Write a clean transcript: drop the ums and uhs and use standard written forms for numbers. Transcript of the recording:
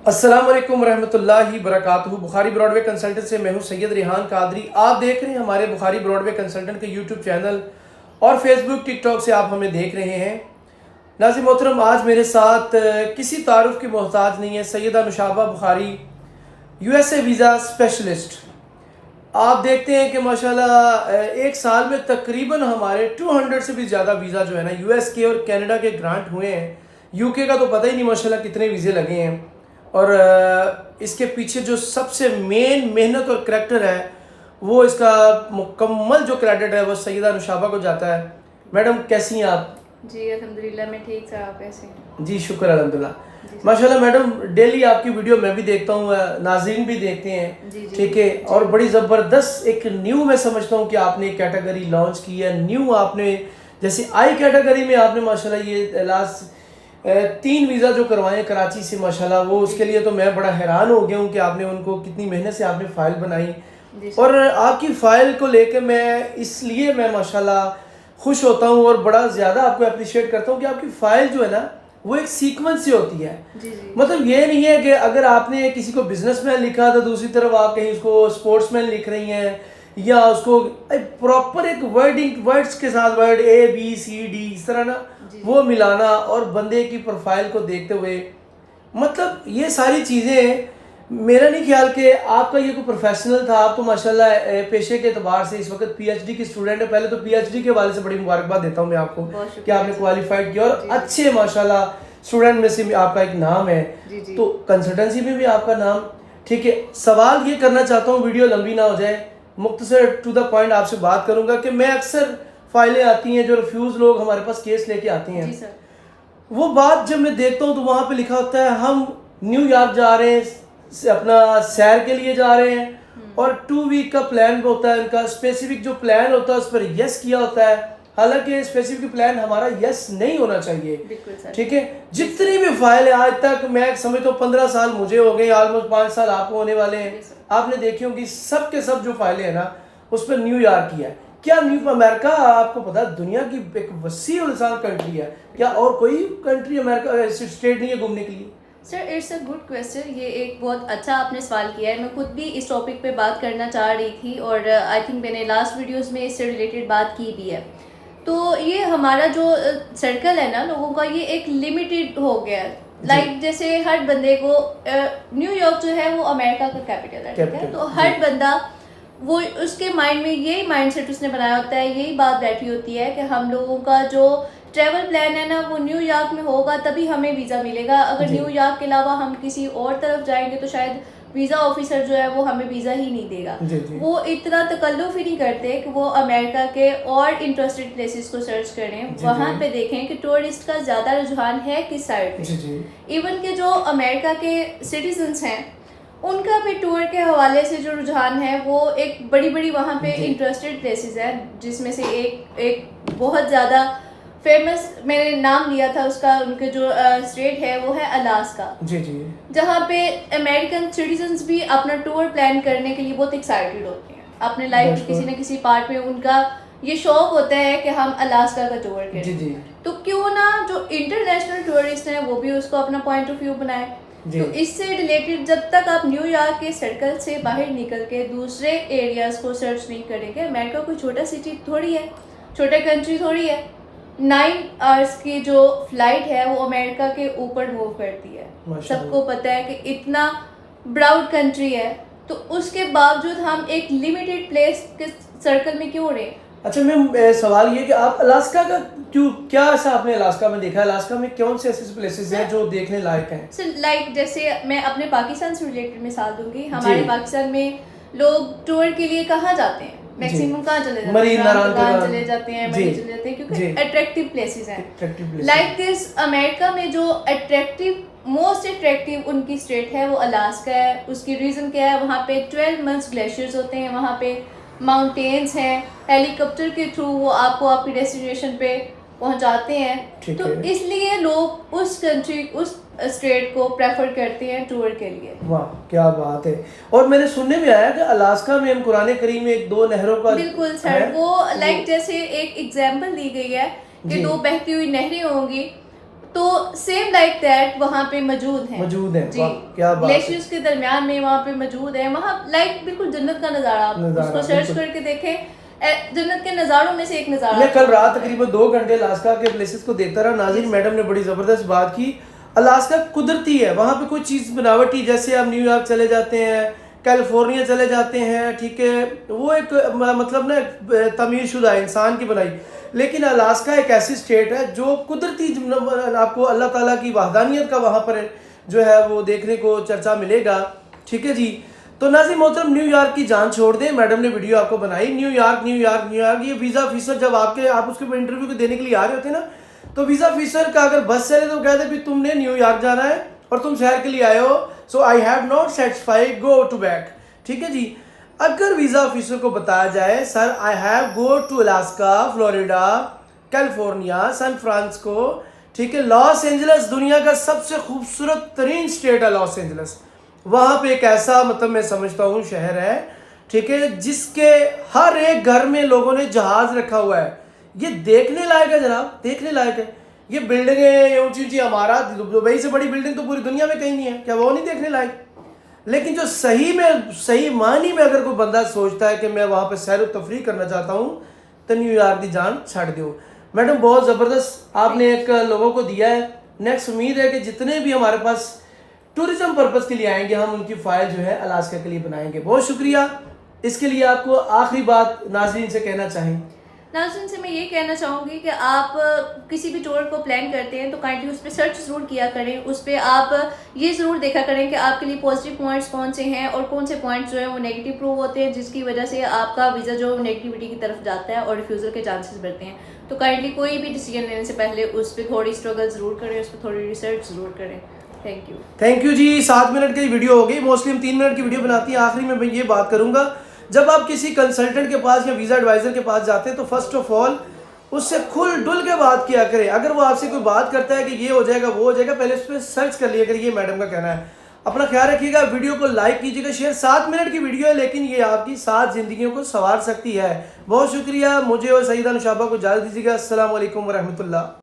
अस्सलाम वालेकुम रहमतुल्लाहि बरकातुहू। बुखारी ब्रॉडवे कंसल्टेंट से मैं हूं सैयद रिहान कादरी। आप देख रहे हैं हमारे बुखारी ब्रॉडवे कंसल्टेंट के यूट्यूब चैनल और फेसबुक टिकटॉक से आप हमें देख रहे हैं। नाज़रीन मोहतरम, आज मेरे साथ किसी तारुफ की मोहताज नहीं है Syeda Nushaba Bukhari, USA visa specialist. आप देखते हैं कि माशाल्लाह एक साल में तकरीबन हमारे 200 से भी ज़्यादा वीज़ा जो है ना यूएस के और कनाडा के ग्रांट हुए हैं। यूके का तो पता ही नहीं माशाल्लाह कितने वीज़े लगे हैं। और इसके पीछे जो सबसे मेन मेहनत और करैक्टर है वो इसका मुकम्मल जो क्रेडिट है वो सैयदा नुशाबा को जाता है। मैडम कैसी हैं आप? जी अल्हम्दुलिल्लाह मैं ठीक। सर आप कैसे हैं? जी शुक्र अल्हम्दुलिल्लाह। माशाल्लाह मैडम, डेली आपकी वीडियो मैं भी देखता हूँ, नाज़रीन भी देखते हैं, ठीक है। और बड़ी ज़बरदस्त एक न्यू मैं समझता हूँ कि आपने एक कैटेगरी लॉन्च की है। न्यू आपने जैसे आई कैटेगरी में आपने माशाल्लाह ये लास्ट 3 वीज़ा जो करवाए कराची से माशाल्लाह, वो उसके लिए तो मैं बड़ा हैरान हो गया हूँ कि आपने उनको कितनी मेहनत से आपने फ़ाइल बनाई। और आपकी फ़ाइल को लेकर मैं माशाल्लाह खुश होता हूँ और बड़ा ज़्यादा आपको अप्रिशिएट करता हूँ कि आपकी फ़ाइल जो है ना वो एक सीक्वेंस से होती है। मतलब ये नहीं है कि अगर आपने किसी को बिजनेसमैन लिखा तो दूसरी तरफ आप कहीं उसको स्पोर्ट्समैन लिख रही हैं, या उसको प्रॉपर एक वर्ड्स के साथ वर्ड ABCD इस तरह ना वो मिलाना और बंदे की प्रोफाइल को देखते हुए, मतलब ये सारी चीज़ें मेरा नहीं ख्याल कि आपका ये कोई प्रोफेशनल था। आप तो माशाल्लाह पेशे के एतबार से इस वक्त PhD की स्टूडेंट है। पहले तो PhD के वाले से बड़ी मुबारकबाद देता हूँ मैं आपको कि आपने क्वालिफाइड किया और अच्छे माशाल्लाह स्टूडेंट में से आपका एक नाम है। तो कंसल्टेंसी में भी आपका नाम, ठीक है। सवाल ये करना चाहता हूँ, वीडियो लंबी ना हो जाए, मुख्तसर टू द पॉइंट आपसे बात करूँगा कि मैं अक्सर फाइलें आती हैं जो रिफ्यूज़ लोग हमारे पास केस लेके आते हैं, वो बात जब मैं देखता हूँ तो वहाँ पे लिखा होता है हम न्यूयॉर्क जा रहे हैं, अपना सैर के लिए जा रहे हैं, और 2 वीक का प्लान होता है उनका। स्पेसिफिक जो प्लान होता है उस पर यस किया होता है, हालांकि स्पेसिफिक प्लान हमारा यस नहीं होना चाहिए, ठीक है। जितनी भी फाइल है आज तक मैं समझता हूँ 15 साल मुझे हो गए, ऑलमोस्ट 5 साल आपको होने वाले हैं। आपने देखी होंगी सब के सब जो फाइलें हैं ना उस पर न्यूयॉर्क की है। क्या न्यू अमेरिका आपको पता है दुनिया की एक वसी और इंसान कंट्री है, क्या और कोई कंट्री अमेरिका स्टेट नहीं है घूमने के लिए? Sir it's a good question. ये एक बहुत अच्छा आपने सवाल किया है। मैं खुद भी इस टॉपिक पे बात करना चाह रही थी और आई थिंक मैंने लास्ट वीडियोस में इससे रिलेटेड बात की भी है। तो ये हमारा जो सर्कल है ना लोगों का, ये एक लिमिटेड हो गया है। लाइक जैसे हर बंदे को न्यूयॉर्क जो है वो अमेरिका का कैपिटल है, ठीक है। तो हर बंदा वो उसके माइंड में यही माइंडसेट उसने बनाया होता है, यही बात बैठी होती है कि हम लोगों का जो ट्रैवल प्लान है ना वो न्यूयॉर्क में होगा तभी हमें वीज़ा मिलेगा। अगर न्यूयॉर्क के अलावा हम किसी और तरफ जाएंगे तो शायद वीज़ा ऑफिसर जो है वो हमें वीज़ा ही नहीं देगा। वो इतना तकल्लुफ ही नहीं करते कि वो अमेरिका के और इंटरेस्टेड प्लेसेस को सर्च करें, वहाँ पे देखें कि टूरिस्ट का ज़्यादा रुझान है किस साइड पे। इवन के जो अमेरिका के सिटीजन्स हैं उनका भी टूर के हवाले से जो रुझान है वो एक बड़ी बड़ी वहाँ पे इंटरेस्टेड प्लेसेस हैं, जिसमें से एक बहुत ज़्यादा फेमस मैंने नाम लिया था उसका, उनके जो स्टेट है वो है अलास्का, जहाँ पे अमेरिकन सिटीजन्स भी अपना टूर प्लान करने के लिए बहुत एक्साइटेड होते हैं। अपने लाइफ के किसी न किसी पार्ट में उनका ये शौक होता है कि हम अलास्का का टूर करें। तो क्यों ना जो इंटरनेशनल टूरिस्ट हैं वो भी उसको अपना पॉइंट ऑफ व्यू बनाए। तो इससे रिलेटेड जब तक आप न्यूयॉर्क के सर्कल से बाहर निकल के दूसरे एरियाज को सर्च नहीं करेंगे, अमेरिका कोई छोटा सिटी थोड़ी है, छोटा कंट्री थोड़ी है। 9 आवर्स की जो फ्लाइट है वो अमेरिका के ऊपर मूव करती है। सबको पता है कि इतना ब्राउड कंट्री है, तो उसके बावजूद हम एक लिमिटेड प्लेस के सर्कल में क्यों रहे। अच्छा मैम, सवाल ये कि आप अलास्का का क्यों, क्या ऐसा आपने अलास्का में देखा है? अलास्का में कौन से ऐसे प्लेसेस हैं जो देखने लायक हैं? सर लाइक जैसे मैं अपने पाकिस्तान से रिलेटेड मिसाल दूंगी। हमारे पाकिस्तान में लोग टूर के लिए कहाँ जाते हैं? मैक्सिमम कहाँ चले जाते हैं? नारायण चले जाते हैं, मरीन चले जाते हैं, क्योंकि अट्रैक्टिव प्लेसेस हैं। लाइक दिस अमेरिका में जो मोस्ट अट्रैक्टिव उनकी स्टेट है वो अलास्का है। उसकी रीज़न क्या है? वहाँ पे 12 मंथ्स ग्लेशियर्स होते हैं, वहाँ पे माउंटेन्स हैं, हेलीकॉप्टर के थ्रू वो आपको आपकी डेस्टिनेशन पे पहुंचाते हैं। तो इसलिए लोग उस कंट्री उस स्टेट को प्रेफर करते हैं टूर के लिए। वाह क्या बात है। और मैंने सुनने में आया कि अलास्का में हम कुरान करीम में 2 नहरों का, बिल्कुल सर, वो लाइक जैसे एक एग्जांपल दी गई है कि 2 बहती हुई नहरें होंगी, तो सेम लाइक दैट वहाँ पे मौजूद है जी। क्या बात है। ग्लेशियर्स के दरमियान में वहाँ पे मौजूद है, वहाँ लाइक बिल्कुल जन्नत का नज़ारा, आप उसको सर्च करके देखें, जन्नत के नज़ारों में से एक नज़ारा। मैं कल रात तकरीबन 2 घंटे अलास्का के प्लेसेस को देखता रहा। नाज़रीन, मैडम ने बड़ी ज़बरदस्त बात की। अलास्का कुदरती है, वहाँ पे कोई चीज़ बनावटी, जैसे आप न्यूयॉर्क चले जाते हैं, कैलिफोर्निया चले जाते हैं, ठीक है, वो एक मतलब ना तमीर शुदा इंसान की बनाई। लेकिन अलास्का एक ऐसी स्टेट है जो कुदरती, आपको अल्लाह ताला की वहदानियत का वहाँ पर जो है वो देखने को चर्चा मिलेगा। ठीक है जी। तो नाज़रीन मोहतरम, न्यूयॉर्क की जान छोड़ दें, मैडम ने वीडियो आपको बनाई। न्यूयॉर्क न्यूयॉर्क न्यूयॉर्क, ये वीज़ा ऑफिसर जब आप उसके इंटरव्यू को देने के लिए आ रहे होते हैं ना, तो वीज़ा ऑफिसर का अगर बस चले तो कहते भी तुमने न्यूयॉर्क जाना है और तुम शहर के लिए आए हो, so I have not satisfied, go to back. ठीक है जी। अगर वीज़ा ऑफिसर को बताया जाए sir I have go to Alaska, Florida, California, San Francisco, ठीक है, लॉस एंजल्स, दुनिया का सबसे खूबसूरत तरीन स्टेट है लॉस एंजल्स, वहाँ पे एक ऐसा मतलब मैं समझता हूँ शहर है, ठीक है, जिसके हर एक घर में लोगों ने जहाज रखा हुआ है। ये देखने लायक है जनाब, देखने लायक है। ये बिल्डिंगें, ये ऊंची ऊंची इमारत, दुबई से बड़ी बिल्डिंग तो पूरी दुनिया में कहीं नहीं है, क्या वो नहीं देखने लायक? लेकिन जो सही मानी में अगर कोई बंदा सोचता है कि मैं वहाँ पे सैर तफरी करना चाहता हूँ, तो न्यूयॉर्क की जान छड़ दो। मैडम बहुत ज़बरदस्त आपने एक लोगों को दिया है। नेक्स्ट उम्मीद है कि जितने भी हमारे पास टूरिज्म पर्पज़ के लिए आएंगे, हम उनकी फ़ाइल जो है अलास्का के लिए बनाएंगे। बहुत शुक्रिया। इसके लिए आपको आखिरी बात नाज़रीन से कहना चाहें? नाज़रीन से मैं ये कहना चाहूँगी कि आप किसी भी टूर को प्लान करते हैं तो काइंडली उस पर सर्च ज़रूर किया करें। उस पर आप ये ज़रूर देखा करें कि आपके लिए पॉजिटिव पॉइंट्स कौन से हैं और कौन से पॉइंट्स जो हैं वो नेगेटिव प्रूव होते हैं, जिसकी वजह से आपका वीज़ा जो नेगेटिविटी की तरफ जाता है और रिफ्यूज़ल के चांसेस बढ़ते हैं। तो काइंडली कोई भी डिसीजन लेने से पहले उस पर थोड़ी स्ट्रगल ज़रूर करें, उस पर थोड़ी रिसर्च ज़रूर करें। Thank you ji. 7 मिनट की वीडियो हो गई, मोस्टली हम 3 मिनट की वीडियो बनाती हैं। आखिरी में मैं ये बात करूँगा, जब आप किसी कंसल्टेंट के पास या वीज़ा एडवाइज़र के पास जाते हैं तो फर्स्ट ऑफ ऑल उससे खुल डुल के बात किया करें। अगर वो आपसे कोई बात करता है कि ये हो जाएगा वो हो जाएगा, पहले उस पर सर्च कर लिया करिए, ये मैडम का कहना है। अपना ख्याल रखिएगा, वीडियो को लाइक कीजिएगा, शेयर। 7 मिनट की वीडियो है लेकिन ये आपकी 7 जिंदगियों को संवार सकती है। बहुत शुक्रिया। मुझे और सईदा नुशाबा को इजाज़त दीजिएगा। अस्सलाम वालेकुम व रहमतुल्लाह।